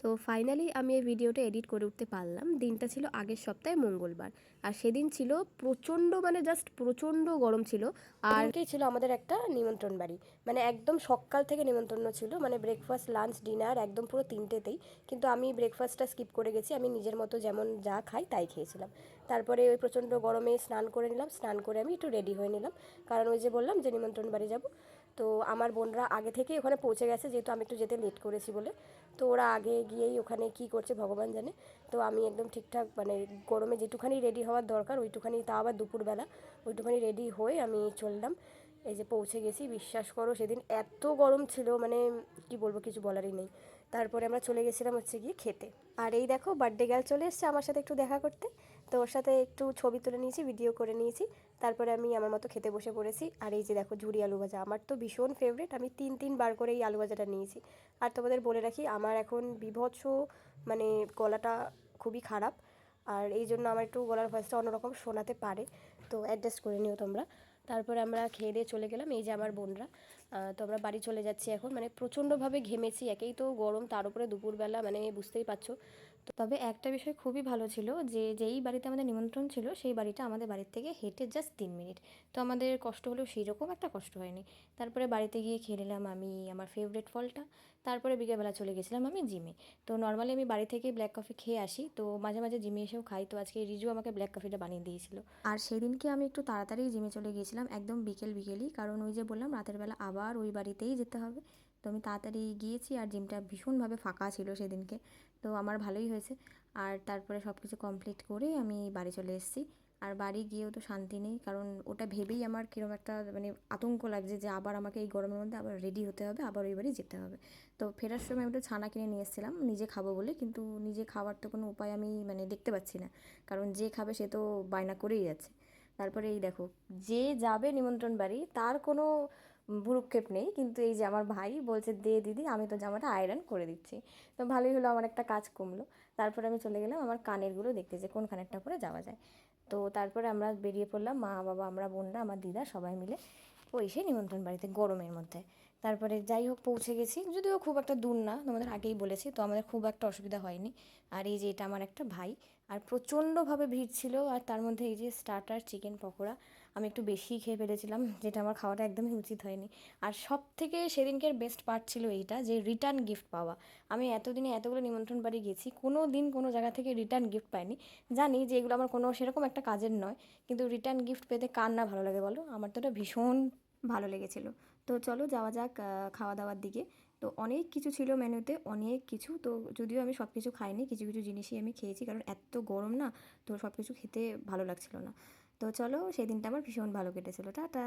তো ফাইনালি আমি এই ভিডিওটা এডিট করে উঠতে পারলাম। দিনটা ছিল আগের সপ্তাহে মঙ্গলবার, আর সেদিন ছিল প্রচণ্ড, মানে জাস্ট প্রচণ্ড গরম ছিল। আর এদিনকেই ছিল আমাদের একটা নিমন্ত্রণ বাড়ি, মানে একদম সকাল থেকে নিমন্ত্রণ ছিল, মানে ব্রেকফাস্ট, লাঞ্চ, ডিনার একদম পুরো তিনটেতেই। কিন্তু আমি ব্রেকফাস্টটা স্কিপ করে গেছি, আমি নিজের মতো যেমন যা খাই তাই খেয়েছিলাম। তারপরে ওই প্রচণ্ড গরমে স্নান করে নিলাম, স্নান করে আমি একটু রেডি হয়ে নিলাম, কারণ ওই যে বললাম যে নিমন্ত্রণ বাড়ি যাব। তো আমার বোনরা আগে থেকেই ওখানে পৌঁছে গেছে, যেহেতু আমি একটু যেতে লেট করেছি বলে। তো ওরা আগে গিয়েই ওখানে কি করছে ভগবান জানে। তো আমি একদম ঠিকঠাক, মানে গরমে যেটুখানি রেডি হওয়ার দরকার ওইটুখানি, তা আবার দুপুরবেলা, ওইটুখানি রেডি হয়ে আমি চললাম। এই যে পৌঁছে গেছি, বিশ্বাস করো সেদিন এত গরম ছিল, মানে কি বলবো, কিছু বলারই নেই। তারপরে আমরা চলে গেছিলাম হচ্ছে গিয়ে খেতে। আর এই দেখো বার্থডে গার্ল চলে এসছে আমার সাথে একটু দেখা করতে। তো ওর সাথে একটু ছবি তুলে নিয়েছি, ভিডিও করে নিয়েছি। তারপরে আমি আমার মতো খেতে বসে পড়েছি। আর এই যে দেখো ঝুরি আলু ভাজা, আমার তো ভীষণ ফেভারিট, আমি 3 বার করে এই আলু ভাজাটা নিয়েছি। আর তোমাদের বলে রাখি, আমার এখন বিভৎস, মানে গলাটা খুবই খারাপ, আর এই জন্য আমার একটু গলার ভয়েসটা অন্যরকম শোনাতে পারে, তো অ্যাডজাস্ট করে নিও তোমরা। তারপরে আমরা খেয়ে দিয়ে চলে গেলাম, এই যে আমার বোনরা। তো আমরা বাড়ি চলে যাচ্ছি এখন, মানে প্রচণ্ডভাবে ঘেমেছি, একেই তো গরম, তার উপরে দুপুরবেলা, মানে বুঝতেই পারছো। তো তবে একটা বিষয় খুবই ভালো ছিল, যে যেই বাড়িতে আমাদের নিমন্ত্রণ ছিল সেই বাড়িটা আমাদের বাড়ির থেকে হেঁটে জাস্ট 3 মিনিট। তো আমাদের কষ্ট হলেও সেই রকম একটা কষ্ট হয়নি। তারপরে বাড়িতে গিয়ে খেয়ে নিলাম আমি আমার ফেভারিট ফলটা। তারপরে বিকেলবেলা চলে গেছিলাম আমি জিমে। তো নর্মালি আমি বাড়ি থেকে ব্ল্যাক কফি খেয়ে আসি, তো মাঝে মাঝে জিমে এসেও খাই। তো আজকে রিজু আমাকে ব্ল্যাক কফিটা বানিয়ে দিয়েছিল। আর সেদিনকে আমি একটু তাড়াতাড়ি জিমে চলে গিয়েছিলাম, একদম বিকেলই, কারণ ওই যে বললাম রাতের বেলা আবার ওই বাড়িতেই যেতে হবে। তো আমি তাড়াতাড়ি গিয়েছি, আর জিমটা ভীষণভাবে ফাঁকা ছিল সেদিনকে। তো আমার ভালোই হয়েছে। আর তারপরে সব কিছু কমপ্লিট করে আমি বাড়ি চলে এসেছি। আর বাড়ি গিয়েও তো শান্তি নেই, কারণ ওটা ভেবেই আমার কীরকম একটা, মানে আতঙ্ক লাগছে যে আবার আমাকে এই গরমের মধ্যে আবার রেডি হতে হবে, আবার ওই বাড়ি যেতে হবে। তো ফেরার সময় আমি একটু ছানা কিনে নিয়ে এসেছিলাম নিজে খাবো বলে, কিন্তু নিজে খাওয়ার তো কোনো উপায় আমি মানে দেখতে পাচ্ছি না, কারণ যে খাবে সে তো বায়না করেই যাচ্ছে। তারপরে এই দেখো, যে যাবে নিমন্ত্রণ বাড়ি তার কোনো ভ্রুক্ষেপ নেই, কিন্তু এই যে আমার ভাই বলছে দে দিদি, আমি তো জামাটা আয়রন করে দিচ্ছি। তো ভালোই হলো, আমার একটা কাজ কমলো। তারপরে আমি চলে গেলাম আমার কানেরগুলো দেখতে, যে কোন কানেরটা পরে যাওয়া যায়। তো তারপরে আমরা বেরিয়ে পড়লাম, মা বাবা, আমরা বোনরা, আমার দিদা, সবাই মিলে ওই সেই নিমন্ত্রণ বাড়িতে গরমের মধ্যে। তারপরে যাই হোক পৌঁছে গেছি, যদিও খুব একটা দূর না, তোমাদের আগেই বলেছি, তো আমাদের খুব একটা অসুবিধা হয়নি। আর এই যে এটা আমার একটা ভাই। আর প্রচণ্ডভাবে ভিড় ছিল, আর তার মধ্যে এই যে স্টার্টার চিকেন পকোড়া, আমি একটু বেশিই খেয়ে ফেলেছিলাম, যেটা আমার খাওয়াটা একদমই উচিত হয়নি। আর সব থেকে সেদিনকের বেস্ট পার্ট ছিল এইটা, যে রিটার্ন গিফট পাওয়া। আমি এতদিনে এতগুলো নিমন্ত্রণ বাড়ি গেছি, কোনো দিন কোনো জায়গা থেকে রিটার্ন গিফট পাইনি। জানি যে এগুলো আমার কোনো সেরকম একটা কাজের নয়, কিন্তু রিটার্ন গিফট পেতে কার না ভালো লাগে বলো, আমার তো এটা ভীষণ ভালো লেগেছিলো। তো চলো যাওয়া যাক খাওয়া দাওয়ার দিকে। তো অনেক কিছু ছিল মেনুতে, অনেক কিছু, তো যদিও আমি সব কিছু খাইনি, কিছু কিছু জিনিসই আমি খেয়েছি, কারণ এত গরম না, তো সব কিছু খেতে ভালো লাগছিল না। তো চলো, সেই দিনটা আমার ভীষণ ভালো কেটেছিল। টাটা।